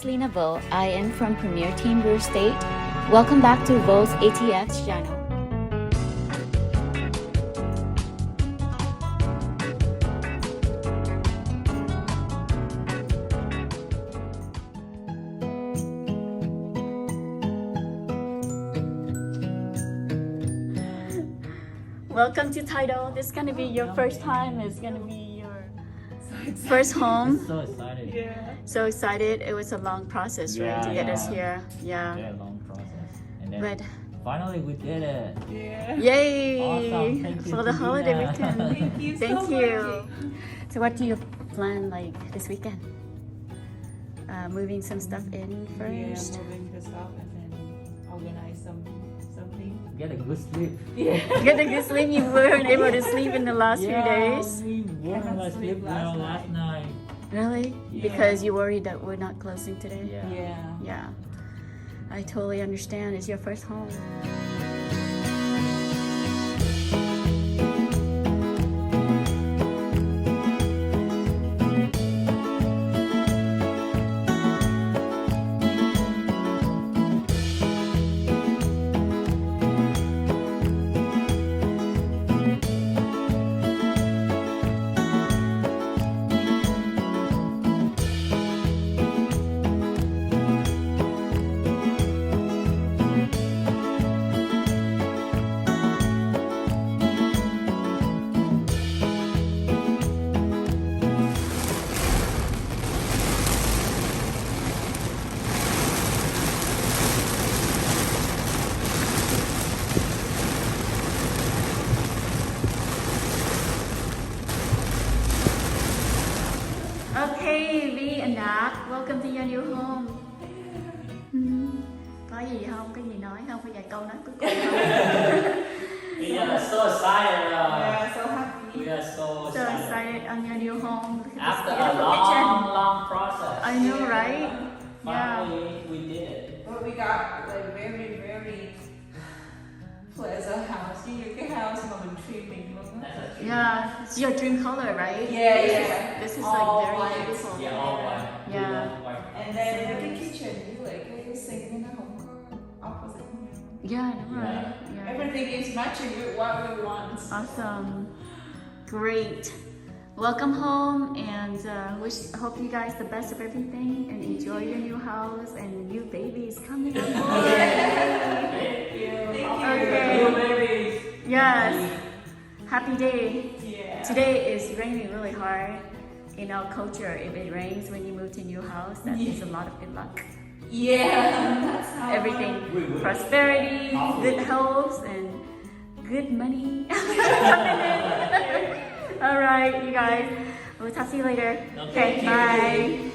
is Lena Vo. I am from Premier Team Real Estate. Welcome back to Vo's ATX channel. Welcome to Tidal. This is gonna be your first time. It's gonna be your first home. So excited. Yeah. So excited. It was a long process, right, to get us here. Yeah. Very long process. And then But finally we did it. Yeah. yay! Awesome. Thank you For the to holiday Lena. weekend. Thank you so Thank much. you. So what do you plan like this weekend? Moving some stuff in first. Yeah, moving the stuff and then organize something. Get a good sleep. Yeah. Get a good sleep. You weren't able to sleep in the last few days. We weren't Cannot able to sleep sleep well last last night. Really? Yeah. Because you worried that we're not closing today? Yeah. Yeah. Yeah. I totally understand. It's your first home. Okay, Vi and Đạt, welcome to your new home. Có gì không? Có gì nói không? Có vài câu nói cuối cùng không? We are so excited. Yeah, so happy. We are so So excited. excited on your new home. Look at this After a beautiful kitchen. long process. I know, right? Finally, we did it. But we got like very pleasant house. Như cái house mà mình dream mình luôn á. That's a Yeah, it's your dream color, right? Yeah, yeah. This is All like very white. beautiful. Yeah, all white. We Yeah. love white. And then cái kitchen như like cái sink nó không có opposite nhau. Yeah, I know, right? Yeah. Everything is matching with what we want. Awesome. Great. Welcome home and hope you guys the best of everything and enjoy your new house and new babies coming up. Thank you. Okay. New babies. Yes. Happy day. Yeah. Today is raining really hard. In our culture, if it rains when you move to a new house, that is a lot of good luck. Yeah. That's how Everything, prosperity, good health, and good money. All right, you guys. We'll talk to you later. Okay, bye.